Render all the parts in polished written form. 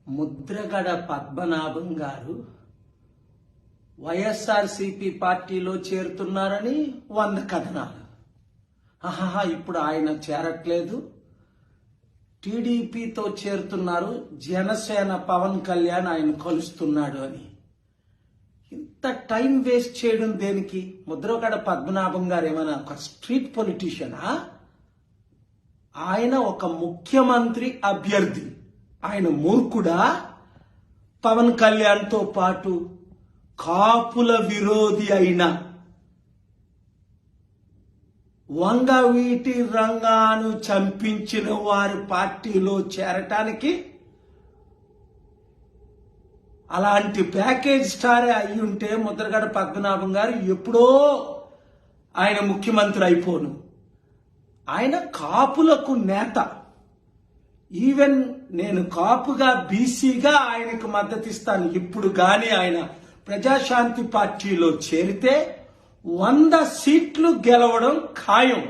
ముద్రగడ పద్మనాభం గారు వైఎస్ఆర్సీపీ పార్టీలో చేరుతున్నారని 100 కథనాలు. ఇప్పుడు ఆయన చేరట్లేదు, టీడీపీతో చేరుతున్నారు, జనసేన పవన్ కళ్యాణ్ ఆయన కలుస్తున్నాడు అని. ఇంత టైం వేస్ట్ చేయడం దేనికి? ముద్రగడ పద్మనాభం గారు ఏమైనా ఒక స్ట్రీట్ పొలిటీషియనా? ఆయన ఒక ముఖ్యమంత్రి అభ్యర్థి. ఆయన మూర్ఖుడా? పవన్ కళ్యాణ్తో పాటు కాపుల విరోధి అయిన వంగవీటి రంగాను చంపించిన వారి పార్టీలో చేరటానికి అలాంటి ప్యాకేజ్ స్టారే అయి ఉంటే ముద్రగడ పద్మనాభం గారు ఎప్పుడో ఆయన ముఖ్యమంత్రి అయిపోను. ఆయన కాపులకు నేత. ఈవెన్ నేను కాపుగా బీసీగా ఆయనకు మద్దతు ఇస్తాను. ఇప్పుడు గాని ఆయన ప్రజాశాంతి పార్టీలో చేరితే 100 సీట్లు గెలవడం ఖాయం.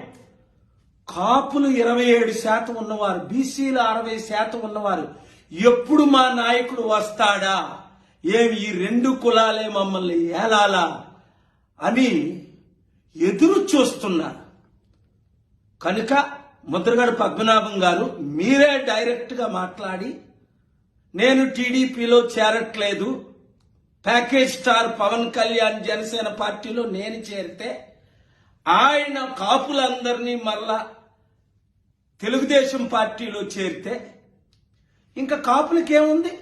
కాపులు 27% ఉన్నవారు, బీసీలు 60% ఉన్నవారు ఎప్పుడు మా నాయకుడు వస్తాడా, ఏమి ఈ 2 కులాలే మమ్మల్ని ఏలాలా అని ఎదురు చూస్తున్నారు. కనుక ముద్రగడ పద్మనాభం గారు మీరే డైరెక్ట్ గా మాట్లాడి, నేను టీడీపీలో చేరట్లేదు, ప్యాకేజ్ స్టార్ పవన్ కళ్యాణ్ జనసేన పార్టీలో నేను చేరితే ఆయన కాపులందరినీ మరలా తెలుగుదేశం పార్టీలో చేరితే ఇంకా కాపులకేముంది?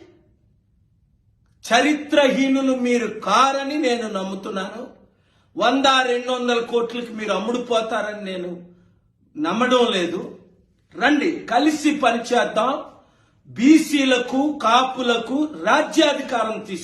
చరిత్రహీనులు మీరు కారని నేను నమ్ముతున్నాను. 100-200 కోట్లకి మీరు అమ్ముడుపోతారని నేను నమ్మడం లేదు. రండి, కలిసి పనిచేద్దాం. బీసీలకు కాపులకు రాజ్యాధికారం తీసుకు